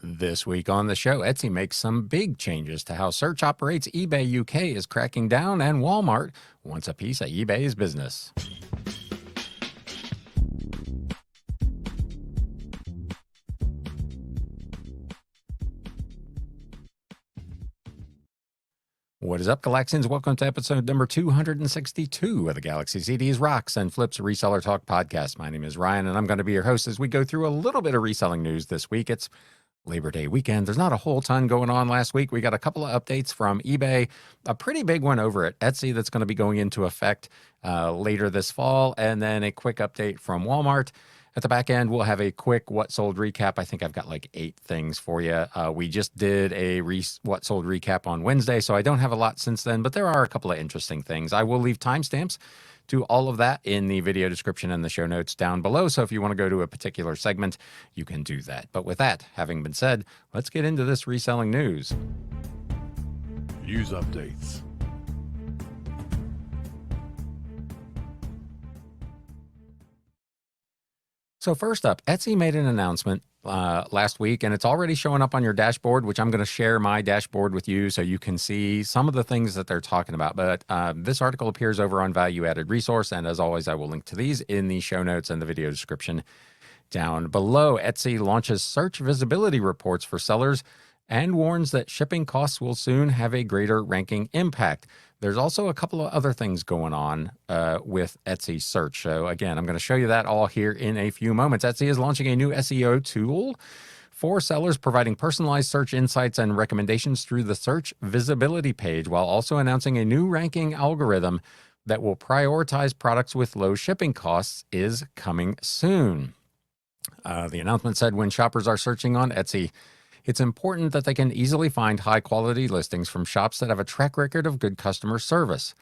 This week on the show, Etsy makes some big changes to how search operates, eBay UK is cracking down, and Walmart wants a piece of eBay's business. What is up, Galaxians? Welcome to episode number 262 of the Galaxy CDs, Rocks, and Flips Reseller Talk podcast. My name is Ryan, and I'm going to be your host as we go through a little bit of reselling news this week. It's Labor Day weekend. There's not a whole ton going on last week. We got a couple of updates from eBay, a pretty big one over at Etsy that's going to be going into effect later this fall, and then a quick update from Walmart. At the back end, we'll have a quick what sold recap. I think I've got like 8 things for you. We just did a what sold recap on Wednesday, so I don't have a lot since then, but there are a couple of interesting things. I will leave timestamps to all of that in the video description and the show notes down below. So if you want to go to a particular segment, you can do that. But with that having been said, let's get into this reselling news. News updates. So first up, Etsy made an announcement last week, and it's already showing up on your dashboard, which I'm going to share my dashboard with you so you can see some of the things that they're talking about. But this article appears over on Value Added Resource, and as always, I will link to these in the show notes and the video description down below. Etsy launches search visibility reports for sellers and warns that shipping costs will soon have a greater ranking impact. There's also a couple of other things going on with Etsy search. So again, I'm going to show you that all here in a few moments. Etsy is launching a new SEO tool for sellers, providing personalized search insights and recommendations through the search visibility page, while also announcing a new ranking algorithm that will prioritize products with low shipping costs is coming soon. The announcement said when shoppers are searching on Etsy, it's important that they can easily find high-quality listings from shops that have a track record of good customer service.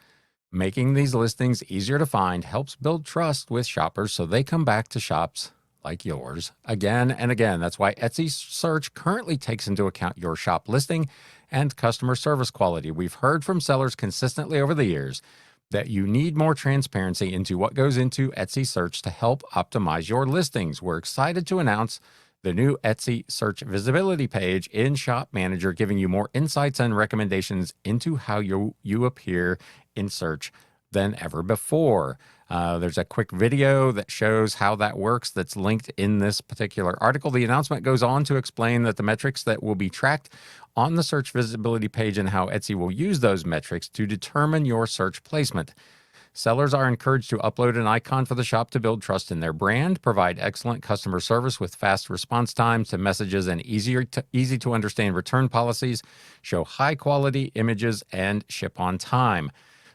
Making these listings easier to find helps build trust with shoppers so they come back to shops like yours again and again. That's why Etsy search currently takes into account your shop listing and customer service quality. We've heard from sellers consistently over the years that you need more transparency into what goes into Etsy search to help optimize your listings. We're excited to announce the new Etsy search visibility page in Shop Manager, giving you more insights and recommendations into how you appear in search than ever before. There's a quick video that shows how that works that's linked in this particular article. The announcement goes on to explain that the metrics that will be tracked on the search visibility page and how Etsy will use those metrics to determine your search placement. Sellers are encouraged to upload an icon for the shop to build trust in their brand, provide excellent customer service with fast response times to messages and easy to understand return policies, show high quality images, and ship on time.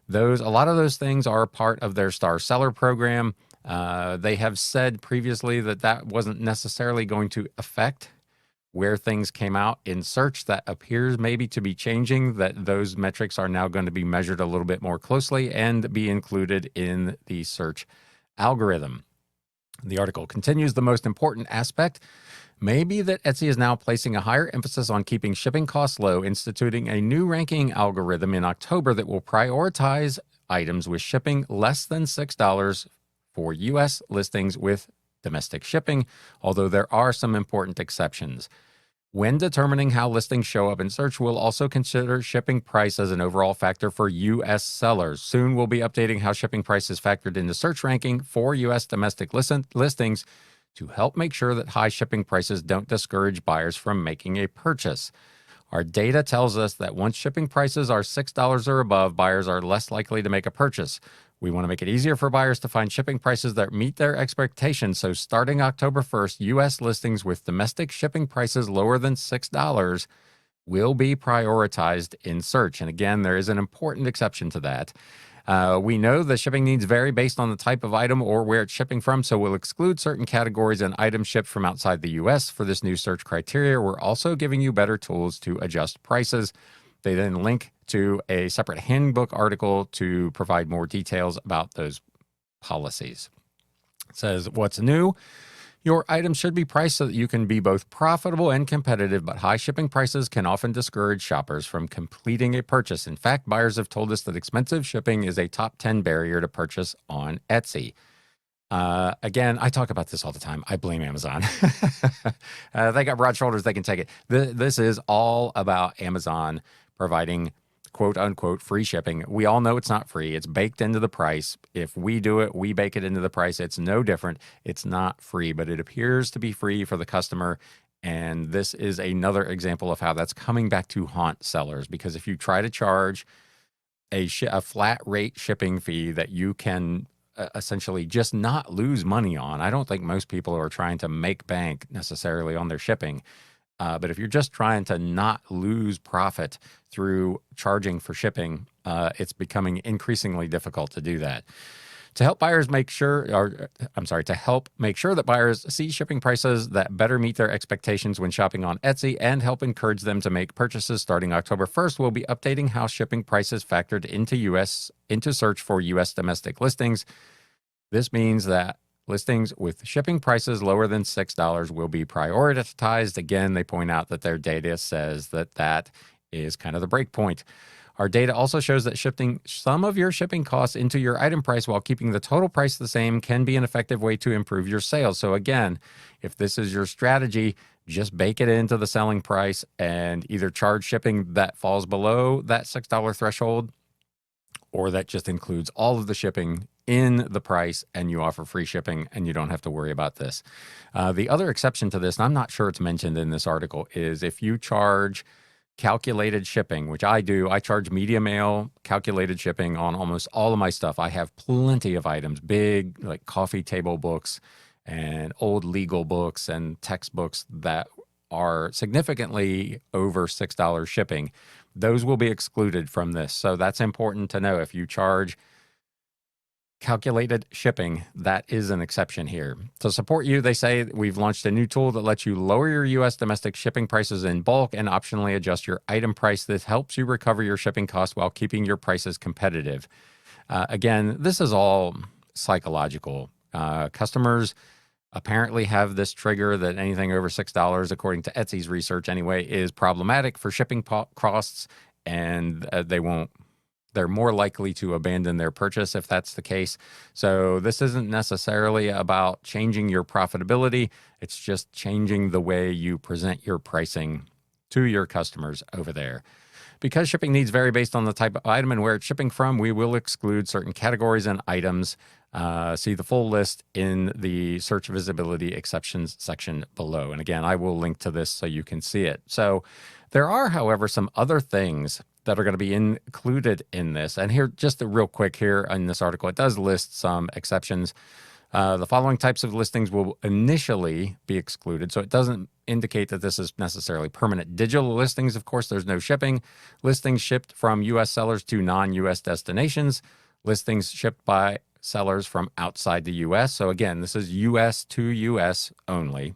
A lot of those things are part of their Star Seller program. They have said previously that wasn't necessarily going to affect where things came out in search. That appears maybe to be changing, that those metrics are now going to be measured a little bit more closely and be included in the search algorithm. The article continues, the most important aspect may be that Etsy is now placing a higher emphasis on keeping shipping costs low, instituting a new ranking algorithm in October that will prioritize items with shipping less than $6 for U.S. listings with domestic shipping, although there are some important exceptions. When determining how listings show up in search, we'll also consider shipping price as an overall factor for U.S. sellers. Soon we'll be updating how shipping price is factored into search ranking for U.S. domestic listings to help make sure that high shipping prices don't discourage buyers from making a purchase. Our data tells us that once shipping prices are $6 or above, buyers are less likely to make a purchase. We want to make it easier for buyers to find shipping prices that meet their expectations. So starting October 1st, U.S. listings with domestic shipping prices lower than $6 will be prioritized in search. And again, there is an important exception to that. We know the shipping needs vary based on the type of item or where it's shipping from, so we'll exclude certain categories and items shipped from outside the U.S. for this new search criteria. We're also giving you better tools to adjust prices. They then link to a separate handbook article to provide more details about those policies. It says, what's new? Your items should be priced so that you can be both profitable and competitive, but high shipping prices can often discourage shoppers from completing a purchase. In fact, buyers have told us that expensive shipping is a top 10 barrier to purchase on Etsy. Again, I talk about this all the time. I blame Amazon. They got broad shoulders. They can take it. This is all about Amazon providing quote unquote free shipping. We all know it's not free. It's baked into the price. If we do it, we bake it into the price. It's no different. It's not free, but it appears to be free for the customer. And this is another example of how that's coming back to haunt sellers, because if you try to charge a flat rate shipping fee that you can essentially just not lose money on. I don't think most people are trying to make bank necessarily on their shipping. But if you're just trying to not lose profit through charging for shipping, it's becoming increasingly difficult to do that. To help buyers make sure, to help make sure that buyers see shipping prices that better meet their expectations when shopping on Etsy and help encourage them to make purchases starting October 1st, we'll be updating how shipping prices factored into search for U.S. domestic listings. This means that listings with shipping prices lower than $6 will be prioritized. Again, they point out that their data says that is kind of the break point. Our data also shows that shifting some of your shipping costs into your item price while keeping the total price the same can be an effective way to improve your sales. So again, if this is your strategy, just bake it into the selling price and either charge shipping that falls below that $6 threshold, or that just includes all of the shipping in the price and you offer free shipping and you don't have to worry about this. The other exception to this, and I'm not sure it's mentioned in this article, is if you charge calculated shipping, which I do. I charge media mail calculated shipping on almost all of my stuff. I have plenty of items, big like coffee table books and old legal books and textbooks that are significantly over $6 shipping. Those will be excluded from this. So that's important to know. If you charge calculated shipping, that is an exception here. To support you, they say we've launched a new tool that lets you lower your U.S. domestic shipping prices in bulk and optionally adjust your item price. This helps you recover your shipping costs while keeping your prices competitive. Again, this is all psychological. Customers apparently have this trigger that anything over $6, according to Etsy's research anyway, is problematic for shipping costs, and they're more likely to abandon their purchase if that's the case. So this isn't necessarily about changing your profitability. It's just changing the way you present your pricing to your customers over there. Because shipping needs vary based on the type of item and where it's shipping from, we will exclude certain categories and items. See the full list in the search visibility exceptions section below. And again, I will link to this so you can see it. So there are, however, some other things that are going to be included in this. And here, just real quick here in this article, it does list some exceptions. The following types of listings will initially be excluded. So it doesn't indicate that this is necessarily permanent. Digital listings, of course, there's no shipping. Listings shipped from U.S. sellers to non-U.S. destinations. Listings shipped by sellers from outside the U.S. So again, this is U.S. to U.S. only.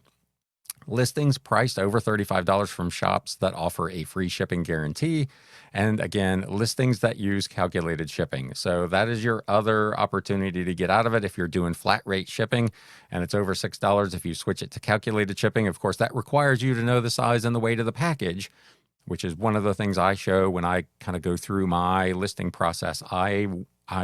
Listings priced over $35 from shops that offer a free shipping guarantee. And again, listings that use calculated shipping. So that is your other opportunity to get out of it if you're doing flat rate shipping and it's over $6. If you switch it to calculated shipping, of course, that requires you to know the size and the weight of the package, which is one of the things I show when I kind of go through my listing process. I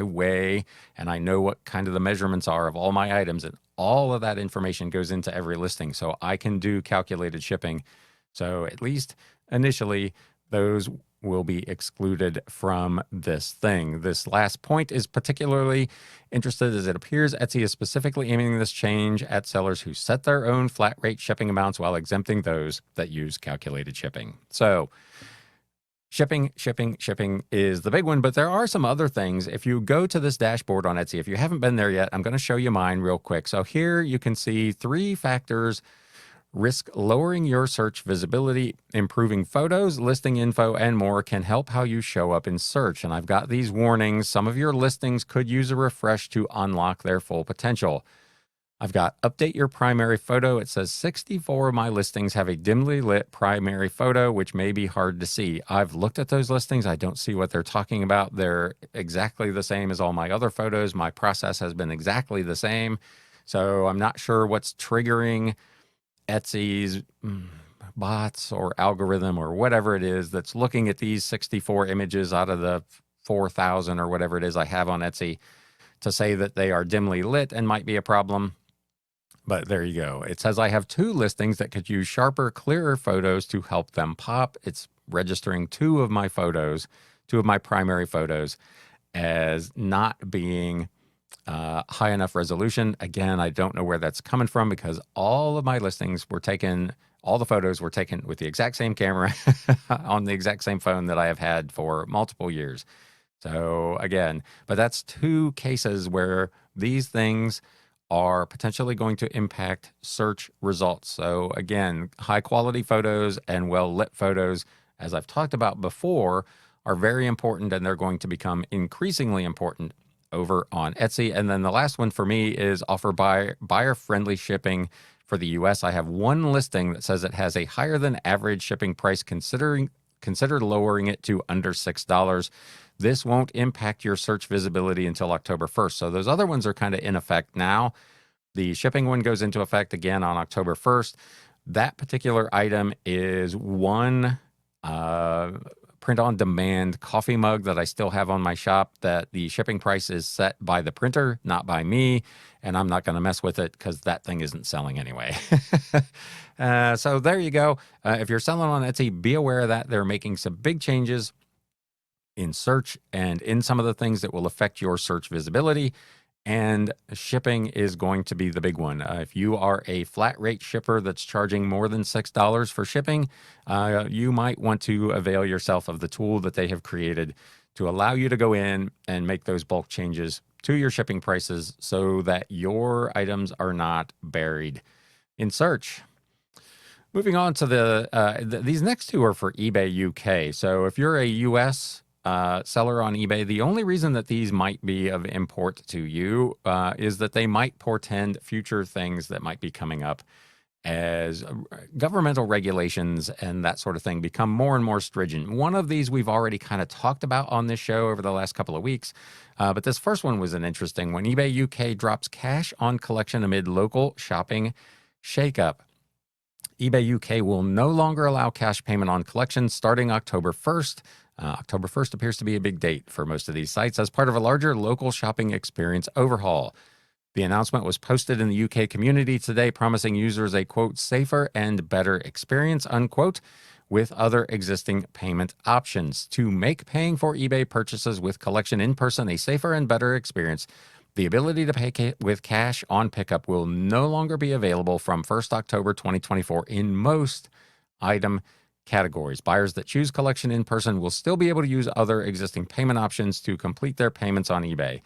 weigh and I know what kind of the measurements are of all my items, and all of that information goes into every listing. So I can do calculated shipping. So at least initially, those will be excluded from this thing. This last point is particularly interested as it appears Etsy is specifically aiming this change at sellers who set their own flat rate shipping amounts while exempting those that use calculated shipping. So shipping is the big one, but there are some other things. If you go to this dashboard on Etsy, if you haven't been there yet, I'm going to show you mine real quick. So here you can see 3 factors risk lowering your search visibility. Improving photos, listing info, and more can help how you show up in search. And I've got these warnings. Some of your listings could use a refresh to unlock their full potential. I've got update your primary photo. It says 64 of my listings have a dimly lit primary photo, which may be hard to see. I've looked at those listings. I don't see what they're talking about. They're exactly the same as all my other photos. My process has been exactly the same. So I'm not sure what's triggering Etsy's bots or algorithm or whatever it is that's looking at these 64 images out of the 4,000 or whatever it is I have on Etsy to say that they are dimly lit and might be a problem. But there you go. It says I have 2 listings that could use sharper, clearer photos to help them pop. It's registering 2 of my photos, 2 of my primary photos, as not being high enough resolution. Again, I don't know where that's coming from because all of my listings were taken, all the photos were taken with the exact same camera on the exact same phone that I have had for multiple years. So again, but that's 2 cases where these things are potentially going to impact search results. So again, high quality photos and well lit photos, as I've talked about before, are very important, and they're going to become increasingly important over on Etsy. And then the last one for me is offer buyer friendly shipping for the US. I have 1 listing that says it has a higher than average shipping price. Consider lowering it to under $6. This won't impact your search visibility until October 1st. So those other ones are kind of in effect now. The shipping one goes into effect again on October 1st. That particular item is one print-on-demand coffee mug that I still have on my shop that the shipping price is set by the printer, not by me, and I'm not going to mess with it because that thing isn't selling anyway. So there you go. If you're selling on Etsy, be aware of that. They're making some big changes in search and in some of the things that will affect your search visibility. And shipping is going to be the big one. If you are a flat rate shipper that's charging more than $6 for shipping, you might want to avail yourself of the tool that they have created to allow you to go in and make those bulk changes to your shipping prices so that your items are not buried in search. Moving on to these next 2 are for eBay UK. So if you're a US seller on eBay, the only reason that these might be of import to you is that they might portend future things that might be coming up as governmental regulations and that sort of thing become more and more stringent. One of these we've already kind of talked about on this show over the last couple of weeks, but this first one was an interesting one. eBay UK drops cash on collection amid local shopping shakeup. eBay UK will no longer allow cash payment on collections starting October 1st. October 1st appears to be a big date for most of these sites as part of a larger local shopping experience overhaul. The announcement was posted in the UK community today, promising users a, quote, safer and better experience, unquote, with other existing payment options. To make paying for eBay purchases with collection in person a safer and better experience, the ability to pay with cash on pickup will no longer be available from 1st October 2024 in most item categories. Buyers that choose collection in person will still be able to use other existing payment options to complete their payments on eBay.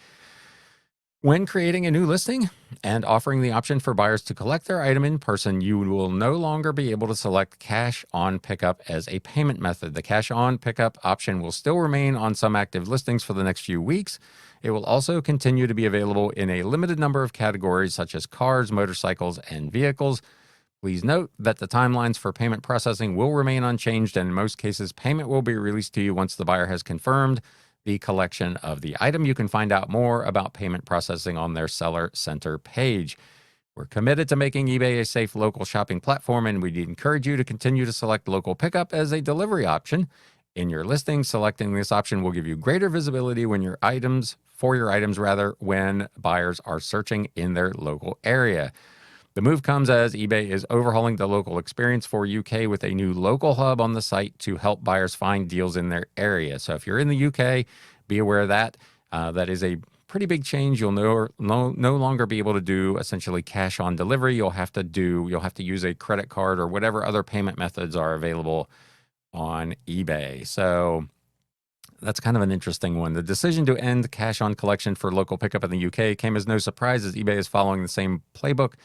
When creating a new listing and offering the option for buyers to collect their item in person, you will no longer be able to select cash on pickup as a payment method. The cash on pickup option will still remain on some active listings for the next few weeks. It will also continue to be available in a limited number of categories such as cars, motorcycles, and vehicles. Please note that the timelines for payment processing will remain unchanged, and in most cases, payment will be released to you once the buyer has confirmed the collection of the item. You can find out more about payment processing on their Seller Center page. We're committed to making eBay a safe local shopping platform, and we'd encourage you to continue to select local pickup as a delivery option in your listing. Selecting this option will give you greater visibility when when buyers are searching in their local area. The move comes as eBay is overhauling the local experience for UK with a new local hub on the site to help buyers find deals in their area. So if you're in the UK, be aware of that. That is a pretty big change. You'll no longer be able to do essentially cash on delivery. You'll have to use a credit card or whatever other payment methods are available on eBay. So that's kind of an interesting one. The decision to end cash on collection for local pickup in the UK came as no surprise, as eBay is following the same playbook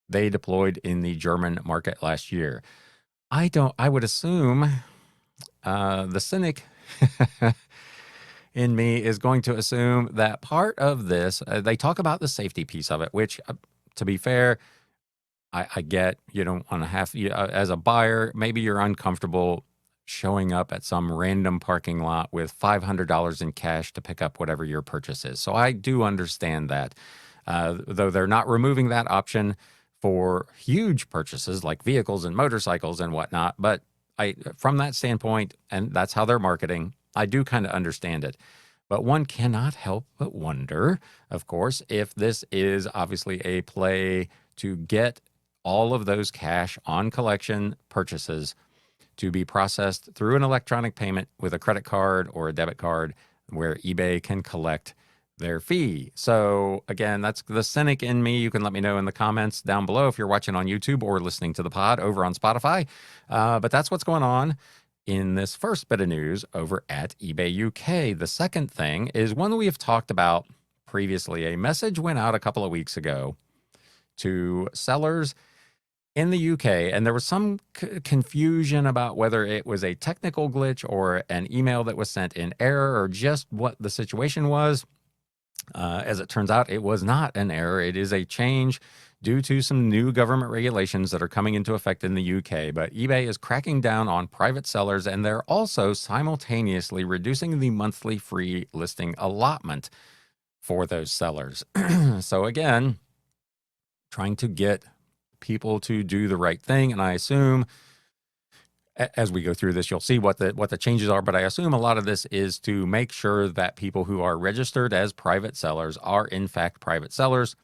they deployed in the German market last year. I would assume the cynic in me is going to assume that part of this, they talk about the safety piece of it, which, to be fair, I get. You don't want to have, as a buyer, maybe you're uncomfortable showing up at some random parking lot with $500 in cash to pick up whatever your purchase is. So I do understand that, though they're not removing that option for huge purchases like vehicles and motorcycles and whatnot. But from that standpoint, and that's how they're marketing, I do kind of understand it. But one cannot help but wonder, of course, if this is obviously a play to get all of those cash on collection purchases to be processed through an electronic payment with a credit card or a debit card where eBay can collect their fee. So again, that's the cynic in me. You can let me know in the comments down below if you're watching on YouTube or listening to the pod over on Spotify. But that's what's going on in this first bit of news over at eBay UK. The second thing is one that we have talked about previously. A message went out a couple of weeks ago to sellers in the UK, and there was some confusion about whether it was a technical glitch or an email that was sent in error or just what the situation was. As it turns out, it was not an error. It is a change due to some new government regulations that are coming into effect in the UK. But eBay is cracking down on private sellers, and they're also simultaneously reducing the monthly free listing allotment for those sellers. So again, trying to get people to do the right thing. And I assume as we go through this, you'll see what the changes are. But I assume a lot of this is to make sure that people who are registered as private sellers are in fact private sellers,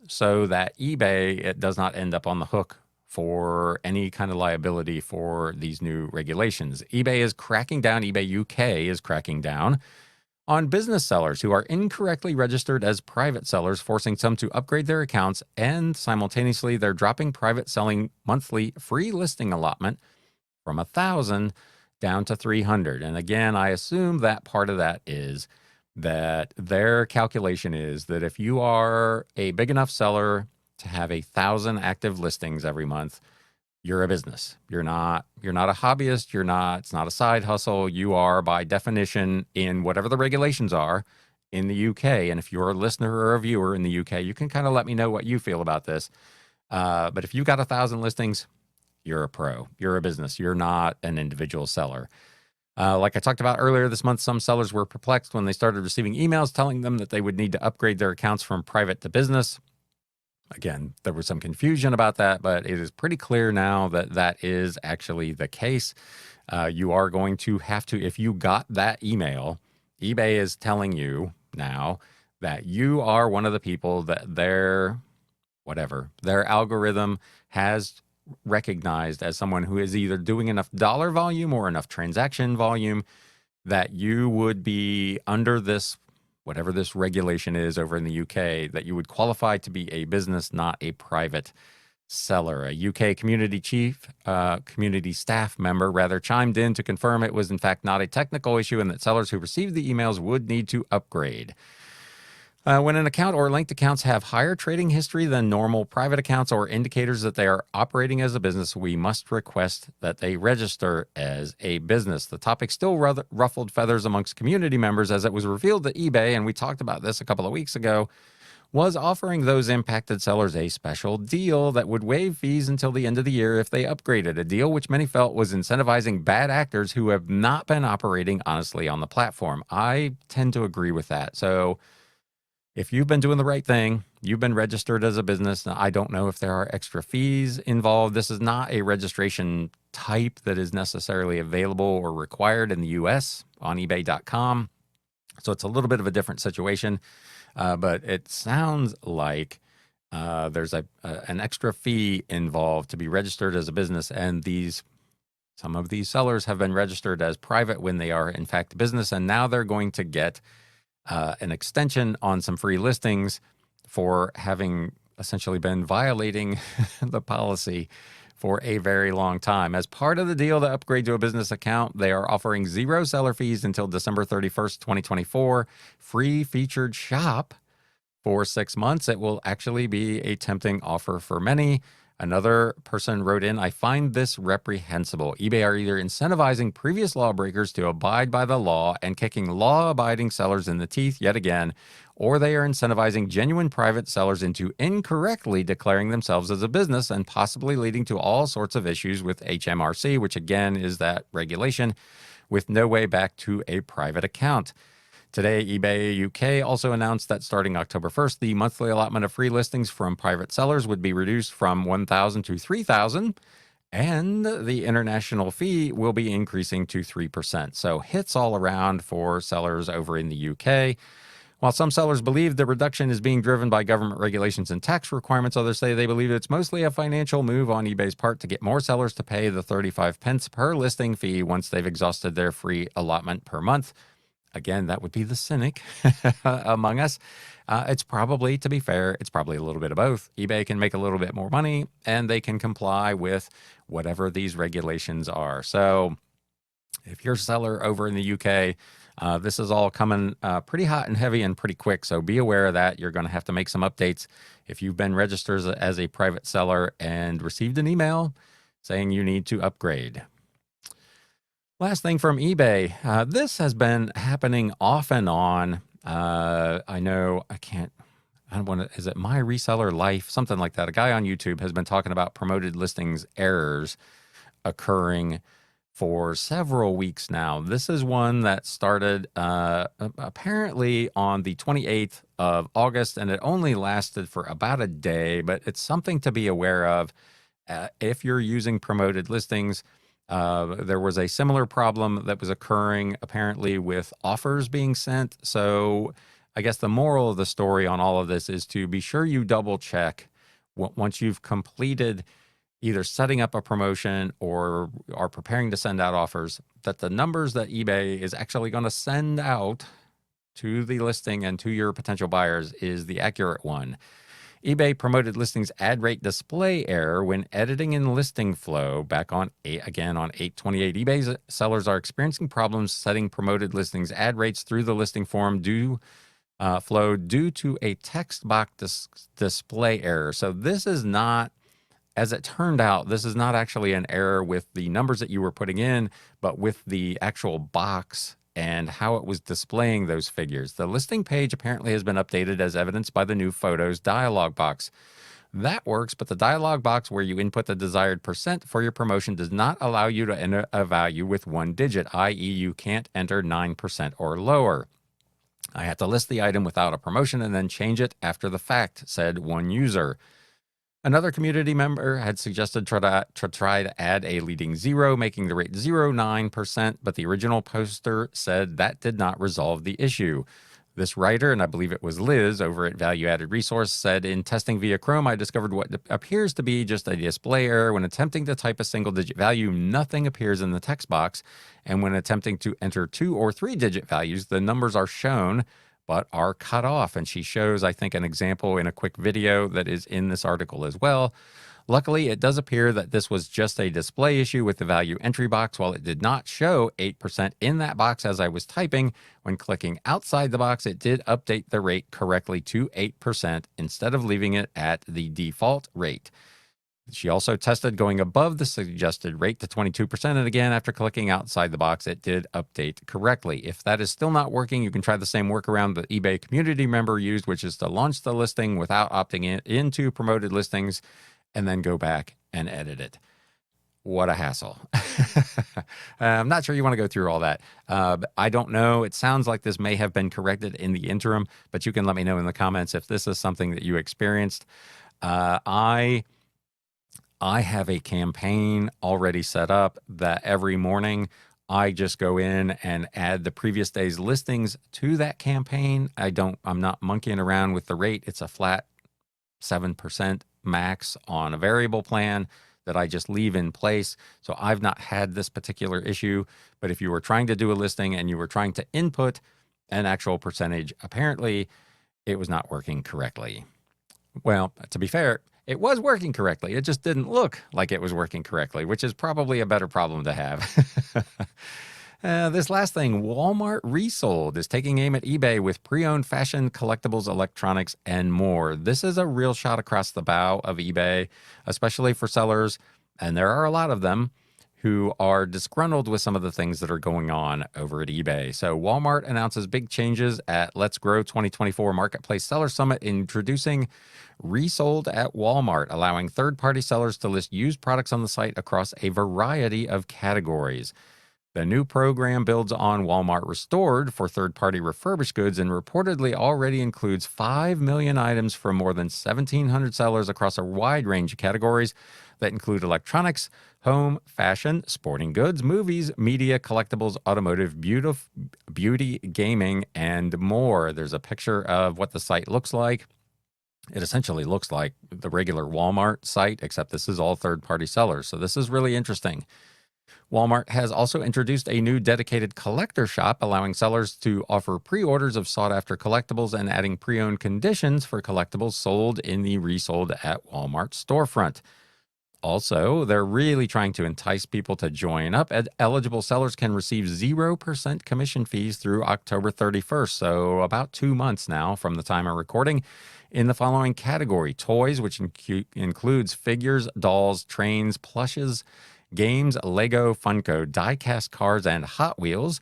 so that eBay, it does not end up on the hook for any kind of liability for these new regulations. eBay is cracking down, eBay UK is cracking down on business sellers who are incorrectly registered as private sellers, forcing some to upgrade their accounts, and simultaneously they're dropping private selling monthly free listing allotment from 1,000 down to 300. And again, I assume that part of that is that their calculation is that if you are a big enough seller to have 1,000 active listings every month, you're a business. You're not a hobbyist. It's not a side hustle. You are, by definition, in whatever the regulations are in the UK. And if you're a listener or a viewer in the UK, you can kind of let me know what you feel about this. But if you got 1,000 listings, you're a pro. You're a business. You're not an individual seller. Like I talked about earlier this month, some sellers were perplexed when they started receiving emails telling them that they would need to upgrade their accounts from private to business. Again, there was some confusion about that, but it is pretty clear now that that is actually the case. You are going to have to, if you got that email, eBay is telling you now that you are one of the people that their algorithm has recognized as someone who is either doing enough dollar volume or enough transaction volume that you would be under this, whatever this regulation is over in the UK, that you would qualify to be a business, not a private seller. A UK community staff member rather chimed in to confirm it was in fact not a technical issue and that sellers who received the emails would need to upgrade. When an account or linked accounts have higher trading history than normal private accounts or indicators that they are operating as a business, we must request that they register as a business. The topic still ruffled feathers amongst community members as it was revealed that eBay, and we talked about this a couple of weeks ago, was offering those impacted sellers a special deal that would waive fees until the end of the year if they upgraded, a deal which many felt was incentivizing bad actors who have not been operating honestly on the platform. I tend to agree with that. So if you've been doing the right thing, you've been registered as a business. Now, I don't know if there are extra fees involved. This is not a registration type that is necessarily available or required in the US on eBay.com. So it's a little bit of a different situation. But it sounds like there's an extra fee involved to be registered as a business. And some of these sellers have been registered as private when they are in fact a business. And now they're going to get an extension on some free listings for having essentially been violating the policy for a very long time. As part of the deal to upgrade to a business account, they are offering 0 seller fees until December 31st, 2024, free featured shop for 6 months. It will actually be a tempting offer for many. Another person wrote in, I find this reprehensible. eBay are either incentivizing previous lawbreakers to abide by the law and kicking law-abiding sellers in the teeth yet again, or they are incentivizing genuine private sellers into incorrectly declaring themselves as a business and possibly leading to all sorts of issues with HMRC, which again is that regulation, with no way back to a private account. Today, eBay UK also announced that starting October 1st, the monthly allotment of free listings from private sellers would be reduced from 1,000 to 3,000, And the international fee will be increasing to 3%. So hits all around for sellers over in the UK. While some sellers believe the reduction is being driven by government regulations and tax requirements, others say they believe it's mostly a financial move on eBay's part to get more sellers to pay the 35 pence per listing fee once they've exhausted their free allotment per month. Again, that would be the cynic among us. It's probably, to be fair, it's probably a little bit of both. eBay can make a little bit more money and they can comply with whatever these regulations are. So if you're a seller over in the UK, this is all coming pretty hot and heavy and pretty quick. So be aware of that. You're going to have to make some updates. If you've been registered as a private seller and received an email saying you need to upgrade. Last thing from eBay. This has been happening off and on. I know I don't want to, is it My Reseller Life? Something like that. A guy on YouTube has been talking about promoted listings errors occurring for several weeks now. This is one that started apparently on the 28th of August, and it only lasted for about a day, but it's something to be aware of. If you're using promoted listings, there was a similar problem that was occurring apparently with offers being sent. So I guess the moral of the story on all of this is to be sure you double check once you've completed either setting up a promotion or are preparing to send out offers, that the numbers that eBay is actually going to send out to the listing and to your potential buyers is the accurate one. eBay promoted listings ad rate display error when editing in listing flow back on 8/28. eBay's sellers are experiencing problems setting promoted listings ad rates through the listing form flow due to a text box display error. So this is not, as it turned out, this is not actually an error with the numbers that you were putting in, but with the actual box and how it was displaying those figures. The listing page apparently has been updated as evidenced by the new photos dialog box. That works, but the dialog box where you input the desired percent for your promotion does not allow you to enter a value with one digit, i.e. you can't enter 9% or lower. I had to list the item without a promotion and then change it after the fact, said one user. Another community member had suggested try to add a leading zero, making the rate 0.9%, but the original poster said that did not resolve the issue. This writer, and I believe it was Liz over at Value Added Resource, said, in testing via Chrome, I discovered what appears to be just a display error. When attempting to type a single-digit value, nothing appears in the text box. And when attempting to enter 2 or 3-digit values, the numbers are shown but are cut off. And she shows, I think, an example in a quick video that is in this article as well. Luckily, it does appear that this was just a display issue with the value entry box. While it did not show 8% in that box as I was typing, when clicking outside the box, it did update the rate correctly to 8% instead of leaving it at the default rate. She also tested going above the suggested rate to 22%, and again, after clicking outside the box, it did update correctly. If that is still not working, you can try the same workaround the eBay community member used, which is to launch the listing without opting into promoted listings and then go back and edit it. What a hassle. I'm not sure you want to go through all that. I don't know. It sounds like this may have been corrected in the interim, but you can let me know in the comments if this is something that you experienced. I have a campaign already set up that every morning I just go in and add the previous day's listings to that campaign. I'm not monkeying around with the rate. It's a flat 7% max on a variable plan that I just leave in place. So I've not had this particular issue, but if you were trying to do a listing and you were trying to input an actual percentage, apparently it was not working correctly. Well, to be fair, it was working correctly. It just didn't look like it was working correctly, which is probably a better problem to have. This last thing, Walmart Resold is taking aim at eBay with pre-owned fashion, collectibles, electronics, and more. This is a real shot across the bow of eBay, especially for sellers, and there are a lot of them, who are disgruntled with some of the things that are going on over at eBay. So Walmart announces big changes at Let's Grow 2024 Marketplace Seller Summit, introducing Resold at Walmart, allowing third-party sellers to list used products on the site across a variety of categories. The new program builds on Walmart Restored for third-party refurbished goods and reportedly already includes 5 million items from more than 1,700 sellers across a wide range of categories that include electronics, home, fashion, sporting goods, movies, media, collectibles, automotive, beauty, gaming, and more. There's a picture of what the site looks like. It essentially looks like the regular Walmart site, except this is all third-party sellers. So this is really interesting. Walmart has also introduced a new dedicated collector shop, allowing sellers to offer pre-orders of sought-after collectibles and adding pre-owned conditions for collectibles sold in the Resold at Walmart storefront. Also, they're really trying to entice people to join up. Eligible sellers can receive 0% commission fees through October 31st, so about 2 months now from the time of recording, in the following category: toys, which includes figures, dolls, trains, plushes, games, Lego, Funko, die-cast cars, and Hot Wheels;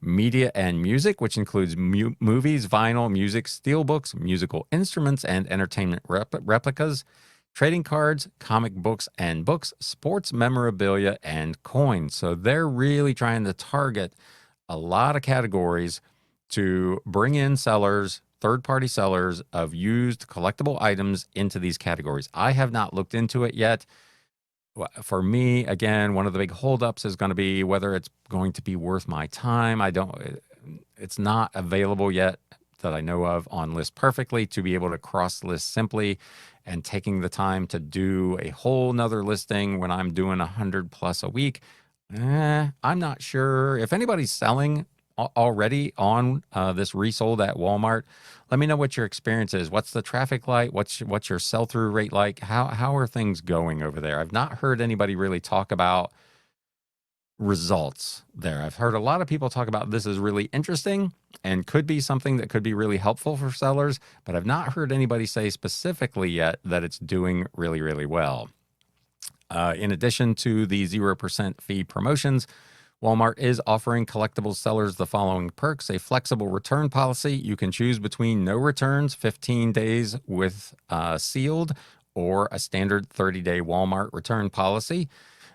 media and music, which includes movies, vinyl, music, steelbooks, musical instruments, and entertainment replicas; trading cards, comic books and books; sports memorabilia, and coins. So they're really trying to target a lot of categories to bring in sellers, third-party sellers of used collectible items into these categories. I have not looked into it yet. For me, again, one of the big holdups is going to be whether it's going to be worth my time. It's not available yet that I know of on List Perfectly to be able to cross list simply, and taking the time to do a whole nother listing when I'm doing 100 plus a week. I'm not sure if anybody's selling already on this Resold at Walmart. Let me know what your experience is. What's the traffic like? What's your sell-through rate like? How are things going over there? I've not heard anybody really talk about results there. I've heard a lot of people talk about this is really interesting and could be something that could be really helpful for sellers, but I've not heard anybody say specifically yet that it's doing really, really well. In addition to the 0% fee promotions, Walmart is offering collectibles sellers the following perks: a flexible return policy. You can choose between no returns, 15 days with sealed, or a standard 30-day Walmart return policy.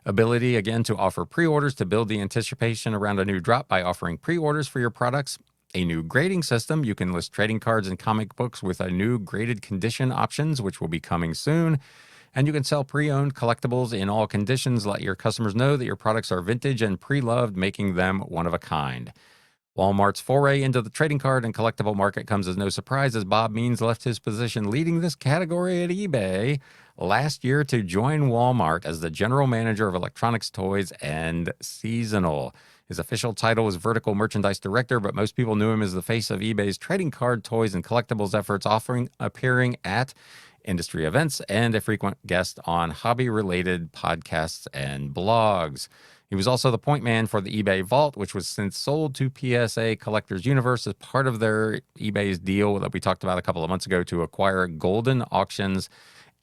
Ability, again, to offer pre-orders to build the anticipation around a new drop by offering pre-orders for your products. A new grading system. You can list trading cards and comic books with a new graded condition options, which will be coming soon. And you can sell pre-owned collectibles in all conditions. Let your customers know that your products are vintage and pre-loved, making them one of a kind. Walmart's foray into the trading card and collectible market comes as no surprise, as Bob Means left his position leading this category at eBay last year to join Walmart as the general manager of electronics, toys, and seasonal. His official title is Vertical Merchandise Director, but most people knew him as the face of eBay's trading card, toys, and collectibles efforts, appearing at industry events, and a frequent guest on hobby-related podcasts and blogs. He was also the point man for the eBay Vault, which was since sold to PSA Collectors Universe as part of their eBay's deal that we talked about a couple of months ago to acquire Golden Auctions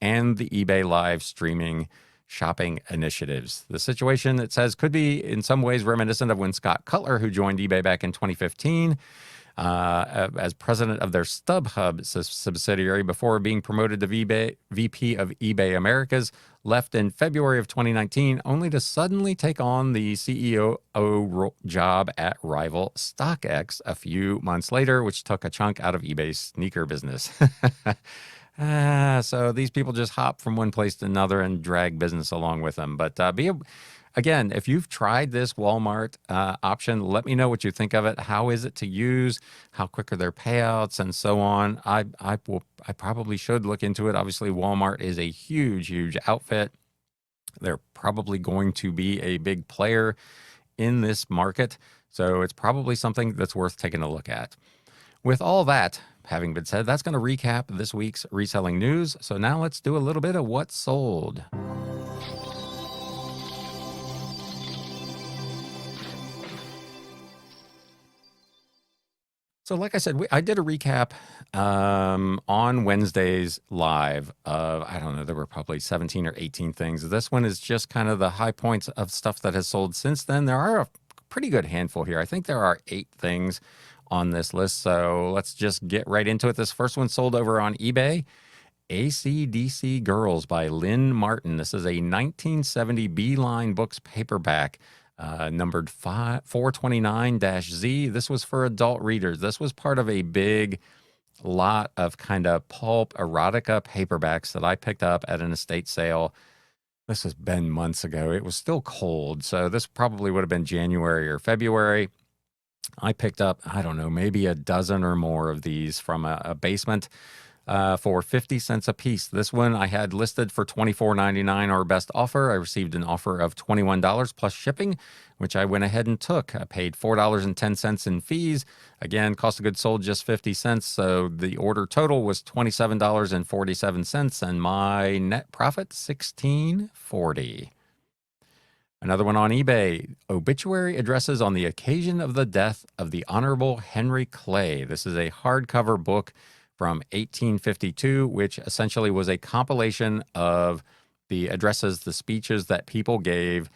and the eBay Live streaming shopping initiatives. The situation, it says, could be in some ways reminiscent of when Scott Cutler, who joined eBay back in 2015, as president of their StubHub subsidiary before being promoted to VP of eBay Americas, left in February of 2019, only to suddenly take on the CEO job at rival StockX a few months later, which took a chunk out of eBay's sneaker business. So these people just hop from one place to another and drag business along with them. But again, if you've tried this Walmart option, let me know what you think of it. How is it to use? How quick are their payouts, and so on? I probably should look into it. Obviously, Walmart is a huge, huge outfit. They're probably going to be a big player in this market, so it's probably something that's worth taking a look at. With all that having been said, that's going to recap this week's reselling news. So now let's do a little bit of what sold. So like I said, I did a recap on Wednesday's live of, I don't know, there were probably 17 or 18 things. This one is just kind of the high points of stuff that has sold since then. There are a pretty good handful here. I think there are 8 things on this list. So let's just get right into it. This first one sold over on eBay. AC/DC Girls by Lynn Martin. This is a 1970 Beeline Books paperback. numbered 429-Z. This was for adult readers. This was part of a big lot of kind of pulp erotica paperbacks that I picked up at an estate sale. This has been months ago. It was still cold, so this probably would have been January or February. I picked up, I don't know, maybe a dozen or more of these from a basement for 50 cents a piece. This one I had listed for $24.99, our best offer. I received an offer of $21 plus shipping, which I went ahead and took. I paid $4.10 in fees. Again, cost of goods sold just 50 cents. So the order total was $27.47 and my net profit $16.40. Another one on eBay, obituary addresses on the occasion of the death of the Honorable Henry Clay. This is a hardcover book from 1852, which essentially was a compilation of the addresses, the speeches that people gave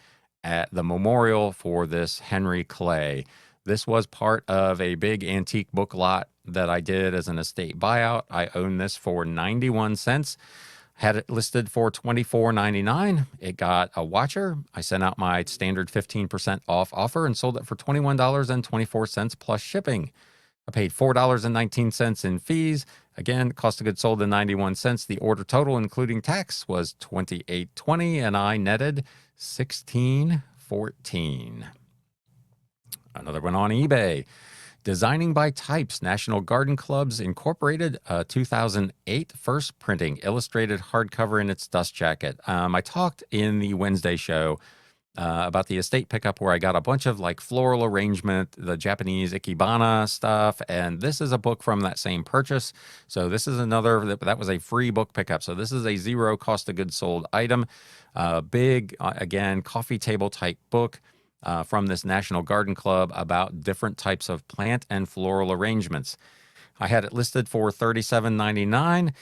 at the memorial for this Henry Clay. This was part of a big antique book lot that I did as an estate buyout. I own this for 91 cents. Had it listed for $24.99. It got a watcher. I sent out my standard 15% off offer and sold it for $21.24 plus shipping. I paid $4.19 in fees. Again, cost of goods sold at 91 cents. The order total, including tax, was $28.20, and I netted $16.14. Another one on eBay. Designing by Types, National Garden Clubs Incorporated, 2008 first printing, illustrated hardcover in its dust jacket. I talked in the Wednesday show about the estate pickup where I got a bunch of like floral arrangement, the Japanese ikebana stuff, and this is a book from that same purchase. So this is another, that was a free book pickup. So this is a zero cost of goods sold item. Big, again, coffee table type book. From this National Garden Club about different types of plant and floral arrangements. I had it listed for $37.99.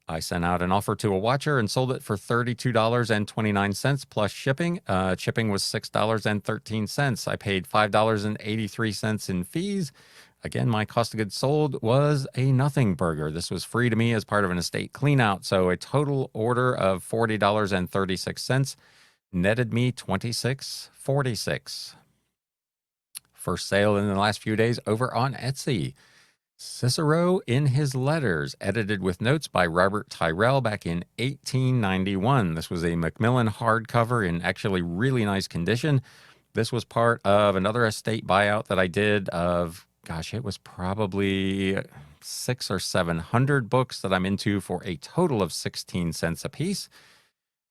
I sent out an offer to a watcher and sold it for $32.29 plus shipping. Shipping was $6.13. I paid $5.83 in fees. Again, my cost of goods sold was a nothing burger. This was free to me as part of an estate cleanout. So a total order of $40.36 netted me $26.46. First sale in the last few days over on Etsy. Cicero in His Letters, edited with notes by Robert Tyrrell back in 1891. This was a Macmillan hardcover in actually really nice condition. This was part of another estate buyout that I did of, gosh, it was probably 600 or 700 books that I'm into for a total of 16 cents a piece.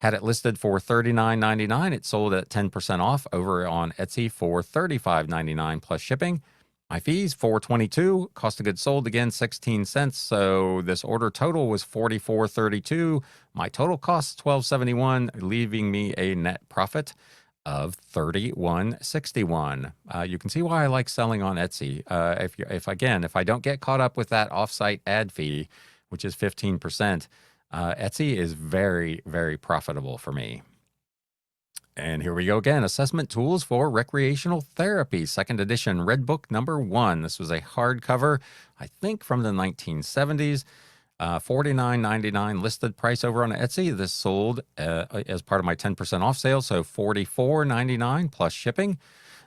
Had it listed for $39.99. It sold at 10% off over on Etsy for $35.99 plus shipping. My fees, $4.22. Cost of goods sold, again, 16 cents. So this order total was $44.32. My total cost, $12.71, leaving me a net profit of $31.61. You can see why I like selling on Etsy. If I don't get caught up with that offsite ad fee, which is 15%, Etsy is very, very profitable for me. And here we go again. Assessment Tools for Recreational Therapy, second edition, Red Book number 1. This was a hardcover, I think from the 1970s. $49.99 listed price over on Etsy. This sold as part of my 10% off sale, so $44.99 plus shipping.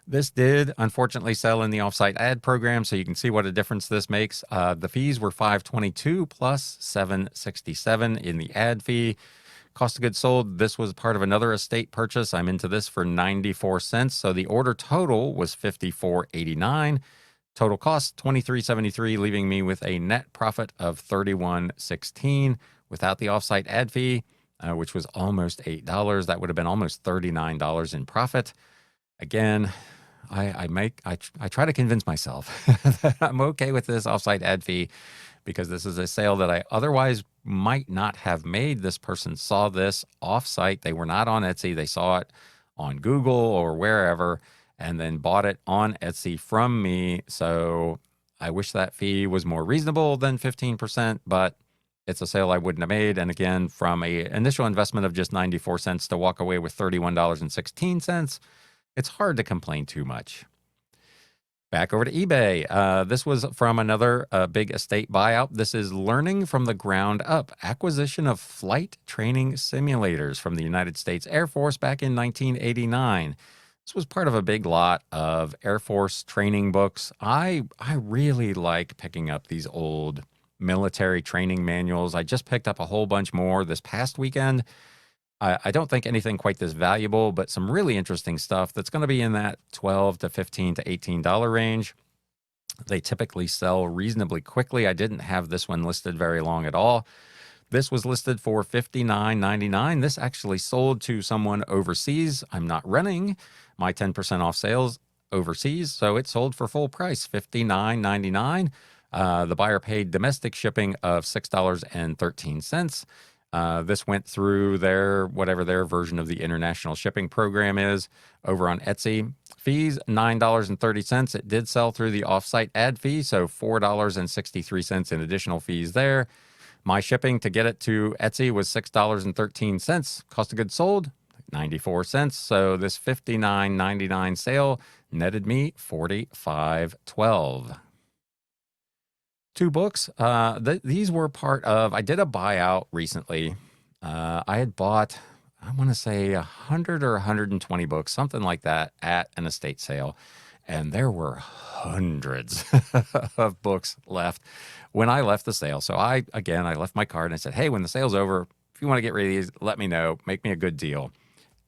This did unfortunately sell in the offsite ad program, so you can see what a difference this makes. The fees were $5.22 plus $7.67 in the ad fee. Cost of goods sold, this was part of another estate purchase. I'm into this for 94 cents. So the order total was $54.89. Total cost, $23.73, leaving me with a net profit of $31.16 without the offsite ad fee, which was almost $8. That would have been almost $39 in profit. Again, I try to convince myself that I'm okay with this offsite ad fee because this is a sale that I otherwise might not have made. This person saw this offsite. They were not on Etsy. They saw it on Google or wherever and then bought it on Etsy from me. So I wish that fee was more reasonable than 15%, but it's a sale I wouldn't have made. And again, from an initial investment of just 94 cents to walk away with $31.16, it's hard to complain too much. Back over to eBay. This was from another big estate buyout. This is Learning from the Ground Up, acquisition of flight training simulators from the United States Air Force back in 1989. This was part of a big lot of Air Force training books. I really like picking up these old military training manuals. I just picked up a whole bunch more this past weekend. I don't think anything quite this valuable, but some really interesting stuff that's going to be in that 12 to 15 to $18 range. They typically sell reasonably quickly. I didn't have this one listed very long at all. This was listed for $59.99. This actually sold to someone overseas. I'm not running my 10% off sales overseas, so it sold for full price, $59.99. The buyer paid domestic shipping of $6.13. This went through whatever their version of the international shipping program is over on Etsy. Fees, $9.30. It did sell through the offsite ad fee, so $4.63 in additional fees there. My shipping to get it to Etsy was $6.13. Cost of goods sold, 94 cents. So this $59.99 sale netted me $45.12. Two books. These were part of, I did a buyout recently. I had bought, I want to say 100 or 120 books, something like that, at an estate sale. And there were hundreds of books left when I left the sale. So I left my card and I said, hey, when the sale's over, if you want to get rid of these, let me know. Make me a good deal.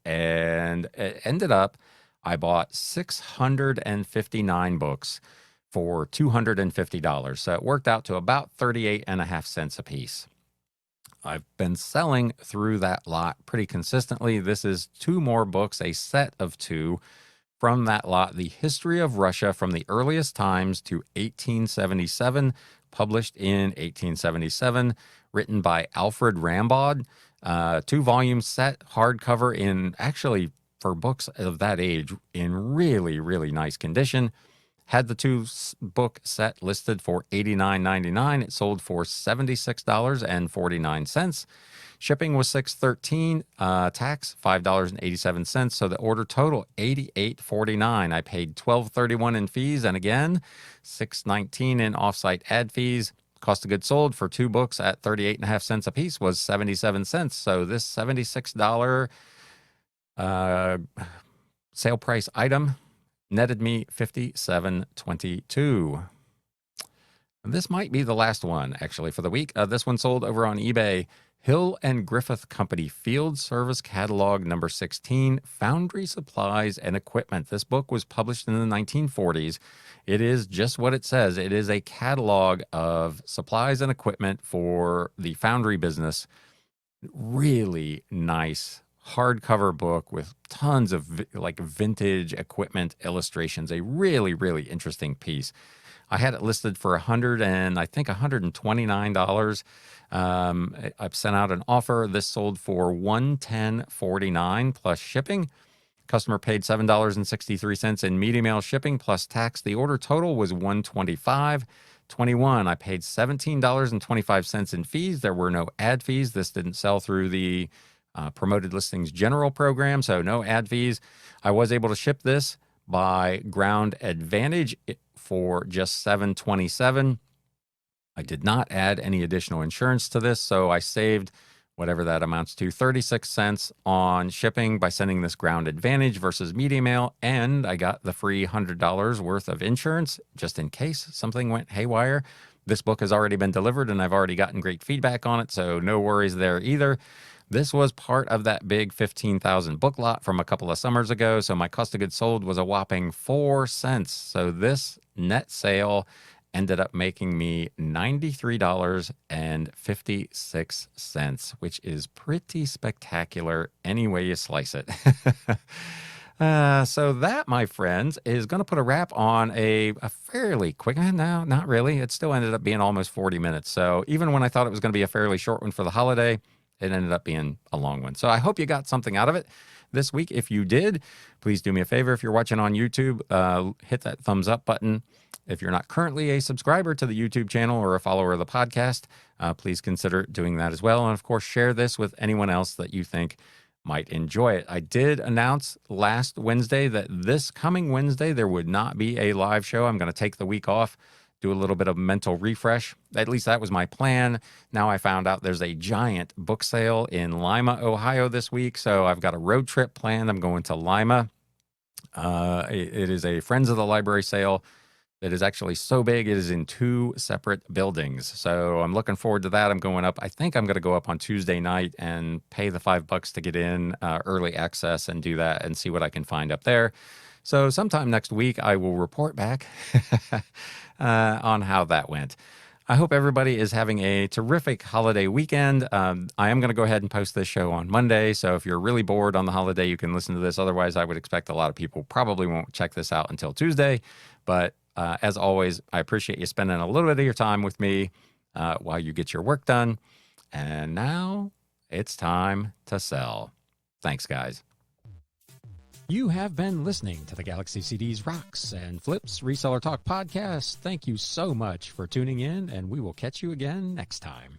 And it ended up, I bought 659 books for $250. So it worked out to about 38.5 cents a piece. I've been selling through that lot pretty consistently. This is two more books, a set of two from that lot. The History of Russia from the Earliest Times to 1877, published in 1877, written by Alfred Rambaud. 2-volume set, hardcover, in actually, for books of that age, in really, really nice condition. Had the book set listed for $89.99. It sold for $76.49. Shipping was $6.13. Tax $5.87. So the order total $88.49. I paid $12.31 in fees, and again $6.19 in offsite ad fees. Cost of goods sold for two books at 38.5 cents a piece was 77 cents. So this $76 sale price item netted me $57.22. This might be the last one, actually, for the week. This one sold over on eBay. Hill and Griffith Company Field Service Catalog number 16, Foundry Supplies and Equipment. This book was published in the 1940s. It is just what it says. It is a catalog of supplies and equipment for the foundry business. Really nice hardcover book with tons of vintage equipment illustrations. A really, really interesting piece. I had it listed for $129. I've sent out an offer. This sold for $110.49 plus shipping. Customer paid $7.63 in media mail shipping plus tax. The order total was $125.21. I paid $17.25 in fees. There were no ad fees. This didn't sell through the Promoted Listings General program, so no ad fees. I was able to ship this by Ground Advantage for just $7.27. I did not add any additional insurance to this, so I saved whatever that amounts to, 36 cents on shipping by sending this Ground Advantage versus media mail, and I got the free $100 worth of insurance just in case something went haywire. This book has already been delivered, and I've already gotten great feedback on it, so no worries there either. This was part of that big 15,000 book lot from a couple of summers ago, so my cost of goods sold was a whopping 4 cents. So this net sale ended up making me $93.56, which is pretty spectacular any way you slice it. So that, my friends, is going to put a wrap on a fairly quick, no, not really. It still ended up being almost 40 minutes. So even when I thought it was going to be a fairly short one for the holiday, it ended up being a long one. So I hope you got something out of it this week. If you did, please do me a favor. If you're watching on YouTube, hit that thumbs up button. If you're not currently a subscriber to the YouTube channel or a follower of the podcast, please consider doing that as well. And of course, share this with anyone else that you think might enjoy it. I did announce last Wednesday that this coming Wednesday, there would not be a live show. I'm going to take the week off, do a little bit of mental refresh. At least that was my plan. Now I found out there's a giant book sale in Lima, Ohio this week. So I've got a road trip planned. I'm going to Lima It is a Friends of the Library sale that is actually so big. It is in 2 separate buildings. So I'm looking forward to that. I'm going up. I think I'm going to go up on Tuesday night and pay the $5 to get in early access and do that and see what I can find up there. So sometime next week, I will report back on how that went. I hope everybody is having a terrific holiday weekend. I am going to go ahead and post this show on Monday. So if you're really bored on the holiday, you can listen to this. Otherwise, I would expect a lot of people probably won't check this out until Tuesday. But as always, I appreciate you spending a little bit of your time with me while you get your work done. And now it's time to sell. Thanks, guys. You have been listening to the Galaxy CDs Rocks and Flips Reseller Talk podcast. Thank you so much for tuning in, and we will catch you again next time.